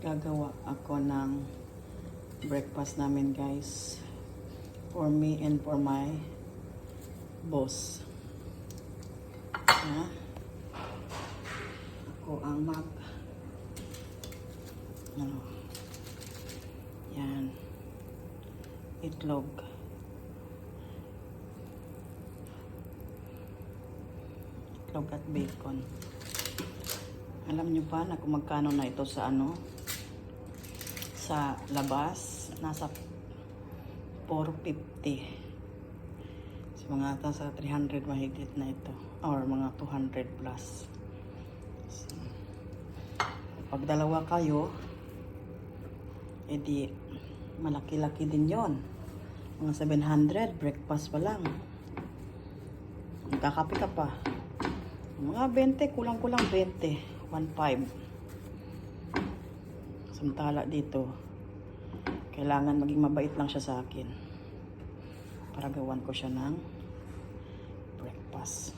Gagawa ako ng breakfast namin, guys, for me and for my boss. Ako ang yan, itlog, at bacon. Alam nyo ba na kung magkano na ito sa sa labas? Nasa 450. So, mga sa 300 mahigit na ito, or mga 200 plus. So, pag dalawa kayo, edi malaki-laki din yon. Mga 700 breakfast pa lang. Magkakape ka pa. Mga 20, kulang-kulang 20, 1.5. Samantala dito, kailangan maging mabait lang siya sa akin para gawan ko siya ng breakfast.